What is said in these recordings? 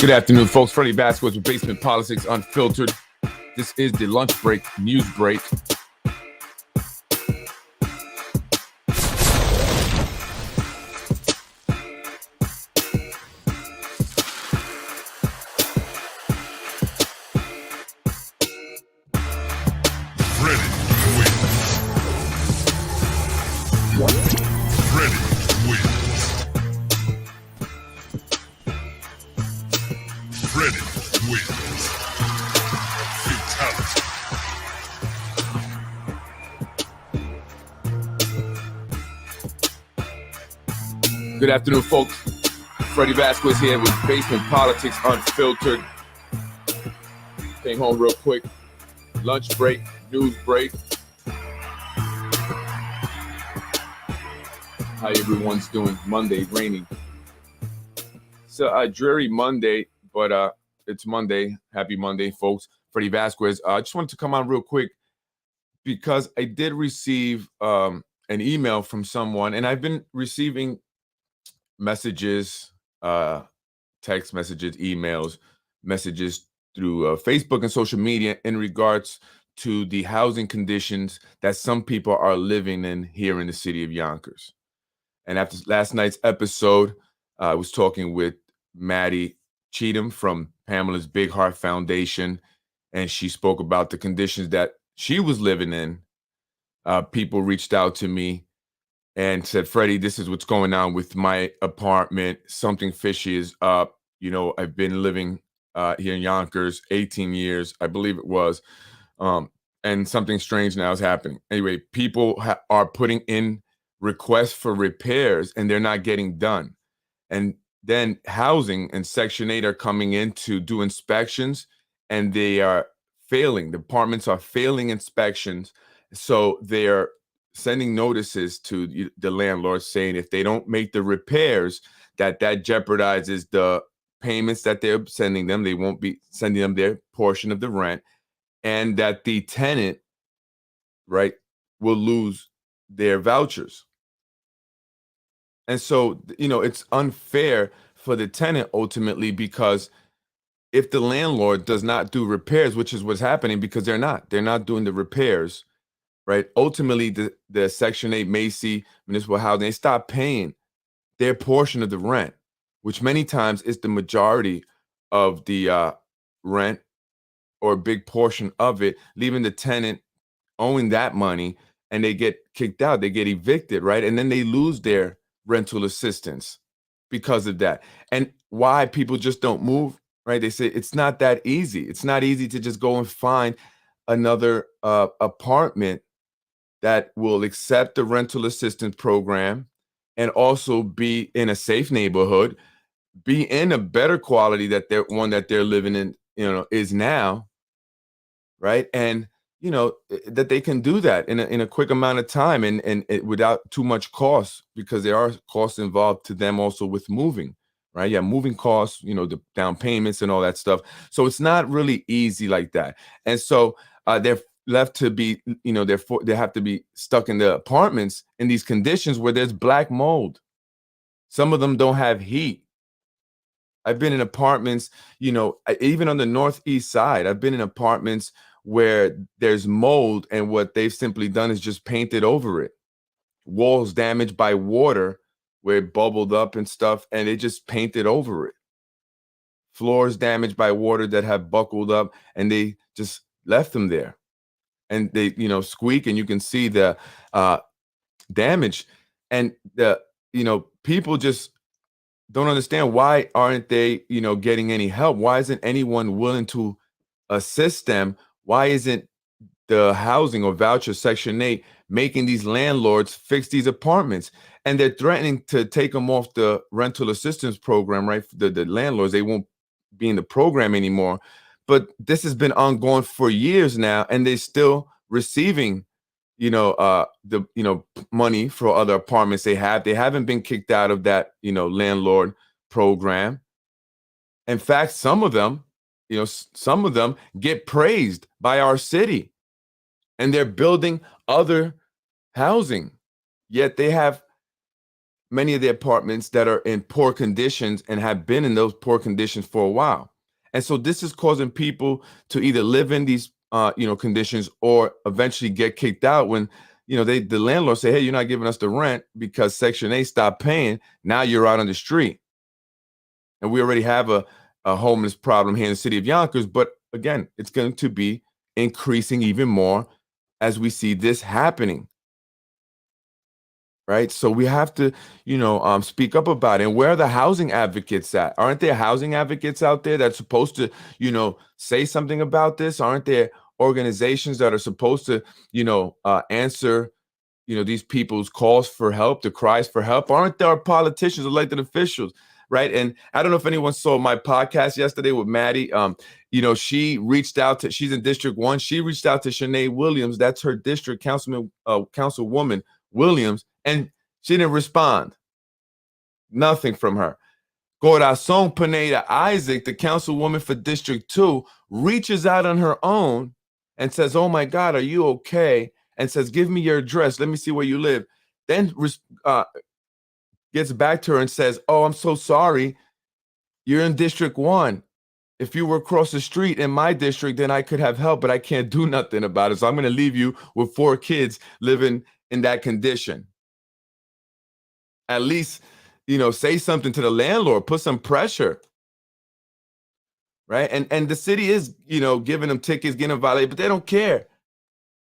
Good afternoon, folks. Freddie Vasquez with Basement Politics Unfiltered. This is the lunch break, news break. Good afternoon, folks. Freddie Vasquez here with Basement Politics Unfiltered. Came home real quick. Lunch break, news break. How everyone's doing? Monday, raining. So a dreary Monday, but it's Monday. Happy Monday, folks. Freddie Vasquez. I just wanted to come on real quick because I did receive an email from someone, and I've been receiving messages, text messages, emails, messages through Facebook and social media in regards to the housing conditions that some people are living in here in the city of Yonkers. And after last night's episode, I was talking with Maddie Cheatham from Pamela's Big Heart Foundation, and she spoke about the conditions that she was living in. People reached out to me and said, Freddie, this is what's going on with my apartment. Something fishy is up. You know, I've been living here in Yonkers 18 years, I believe it was. And something strange now is happening. Anyway, people are putting in requests for repairs and they're not getting done. And then housing and Section 8 are coming in to do inspections and they are failing. The apartments are failing inspections. So they're sending notices to the landlords saying if they don't make the repairs, that jeopardizes the payments that they're sending them. They won't be sending them their portion of the rent, and that the tenant, right, will lose their vouchers. And so, it's unfair for the tenant ultimately, because if the landlord does not do repairs, which is what's happening because they're not doing the repairs, right? Ultimately, the Section 8 Macy municipal housing, they stop paying their portion of the rent, which many times is the majority of the rent or a big portion of it, leaving the tenant owing that money, and they get kicked out, they get evicted, right? And then they lose their rental assistance because of that. And why people just don't move, right? They say it's not that easy. It's not easy to just go and find another apartment that will accept the rental assistance program and also be in a safe neighborhood, be in a better quality that they're living in, is now, right? And that they can do that in a quick amount of time and without too much cost, because there are costs involved to them also with moving, right? Yeah, moving costs, the down payments and all that stuff. So it's not really easy like that. And so they're left to be, they have to be stuck in the apartments in these conditions where there's black mold. Some of them don't have heat. I've been in apartments, even on the northeast side, I've been in apartments where there's mold, and what they've simply done is just painted over it. Walls damaged by water where it bubbled up and stuff, and they just painted over it. Floors damaged by water that have buckled up, and they just left them there. And they, squeak, and you can see the damage. And people just don't understand, why aren't they, getting any help? Why isn't anyone willing to assist them? Why isn't the housing or voucher Section 8 making these landlords fix these apartments? And they're threatening to take them off the rental assistance program, right? The landlords, they won't be in the program anymore. But this has been ongoing for years now, and they're still receiving, the money for other apartments they have. They haven't been kicked out of that, landlord program. In fact, some of them get praised by our city, and they're building other housing, yet they have many of the apartments that are in poor conditions and have been in those poor conditions for a while. And so this is causing people to either live in these conditions or eventually get kicked out when the landlord say, hey, you're not giving us the rent because Section 8 stopped paying. Now you're out on the street. And we already have a homeless problem here in the city of Yonkers. But again, it's going to be increasing even more as we see this happening. Right. So we have to, speak up about it. And where are the housing advocates at? Aren't there housing advocates out there that's supposed to, say something about this? Aren't there organizations that are supposed to, answer, these people's calls for help, the cries for help? Aren't there politicians, elected officials? Right. And I don't know if anyone saw my podcast yesterday with Maddie. She reached out to, she's in District 1. She reached out to Shanae Williams. That's her district councilwoman Williams. And she didn't respond. Nothing from her. Corazon Pineda Isaac, the councilwoman for District 2, reaches out on her own and says, oh my God, are you okay? And says, give me your address. Let me see where you live. Then gets back to her and says, oh, I'm so sorry. You're in District 1. If you were across the street in my district, then I could have help, but I can't do nothing about it. So I'm going to leave you with 4 kids living in that condition. At least, say something to the landlord, put some pressure. Right. And the city is, giving them tickets, getting them violated, but they don't care.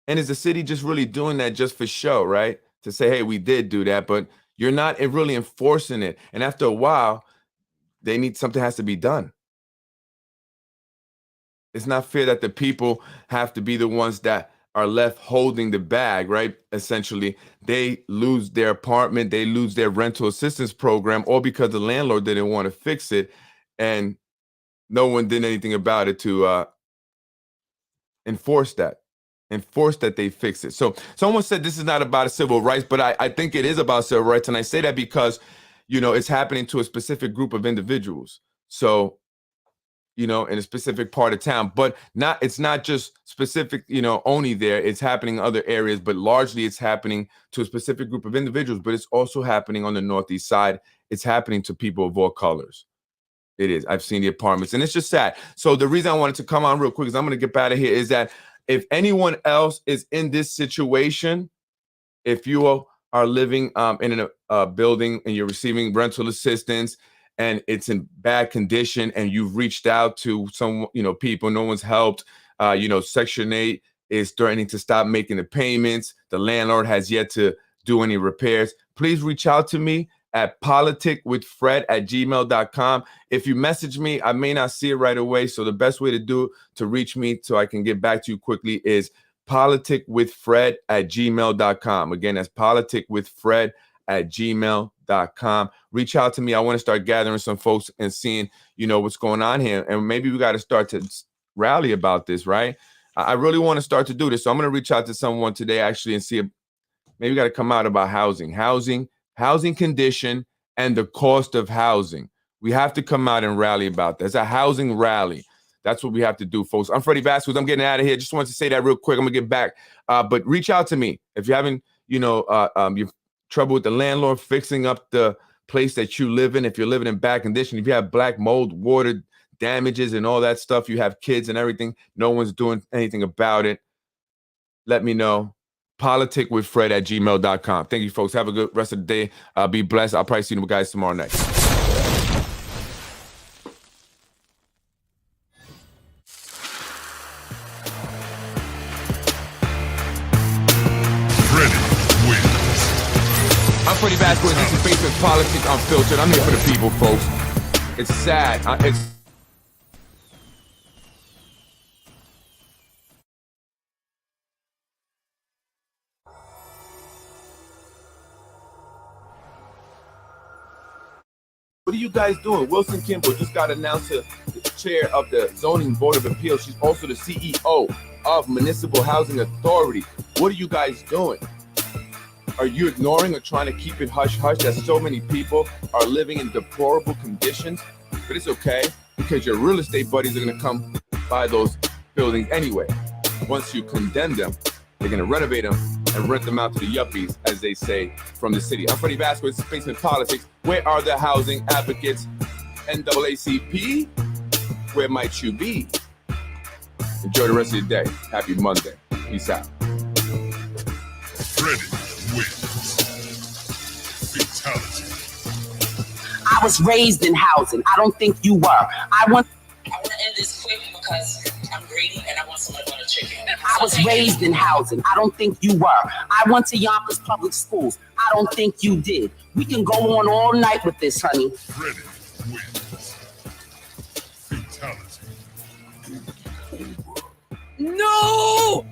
And is the city just really doing that just for show? Right. To say, hey, we did do that, but you're not really enforcing it. And after a while, something has to be done. It's not fair that the people have to be the ones that are left holding the bag, right? Essentially, they lose their apartment, they lose their rental assistance program, all because the landlord didn't want to fix it, and no one did anything about it to enforce that they fix it. So someone said this is not about civil rights, but I think it is about civil rights, and I say that because, it's happening to a specific group of individuals. So in a specific part of town, but it's not just specific, only there. It's happening in other areas, but largely it's happening to a specific group of individuals, but it's also happening on the Northeast side. It's happening to people of all colors. It is. I've seen the apartments and it's just sad. So the reason I wanted to come on real quick is I'm going to get out of here is that if anyone else is in this situation, if you are living in a building and you're receiving rental assistance, and it's in bad condition and you've reached out to some, people, no one's helped, Section 8 is threatening to stop making the payments. The landlord has yet to do any repairs. Please reach out to me at politicwithfred@gmail.com. If you message me, I may not see it right away. So the best way to reach me so I can get back to you quickly is politicwithfred@gmail.com. Again, that's politicwithfred@gmail.com. Reach out to me. I want to start gathering some folks and seeing, what's going on here. And maybe we got to start to rally about this, right? I really want to start to do this. So I'm going to reach out to someone today actually and see if maybe we got to come out about housing condition and the cost of housing. We have to come out and rally about that. It's a housing rally. That's what we have to do, folks. I'm Freddie Vasquez. I'm getting out of here. Just wanted to say that real quick. I'm going to get back. But reach out to me if you haven't, you've trouble with the landlord fixing up the place that you live in. If you're living in bad condition, if you have black mold, water damages and all that stuff, you have kids and everything, no one's doing anything about it, let me know. politicwithfred@gmail.com. Thank you, folks. Have a good rest of the day. Be blessed. I'll probably see you guys tomorrow night. I'm Freddie Vasquez. This is Basic Politics Unfiltered. I'm here for the people, folks. It's sad. What are you guys doing? Wilson Kimball just got announced to the chair of the Zoning Board of Appeals. She's also the CEO of Municipal Housing Authority. What are you guys doing? Are you ignoring or trying to keep it hush-hush that so many people are living in deplorable conditions? But it's okay, because your real estate buddies are going to come buy those buildings anyway. Once you condemn them, they're going to renovate them and rent them out to the yuppies, as they say, from the city. I'm Freddie Vasquez, facing politics. Where are the housing advocates? NAACP? Where might you be? Enjoy the rest of your day. Happy Monday. Peace out. Freddie wins. Fatality. I was raised in housing. I don't think you were. I want to end this quick because I'm greedy and I want someone to go to chicken. I was raised in housing. I don't think you were. I went to Yonkers Public Schools. I don't think you did. We can go on all night with this, honey. Freddie wins. Fatality. No!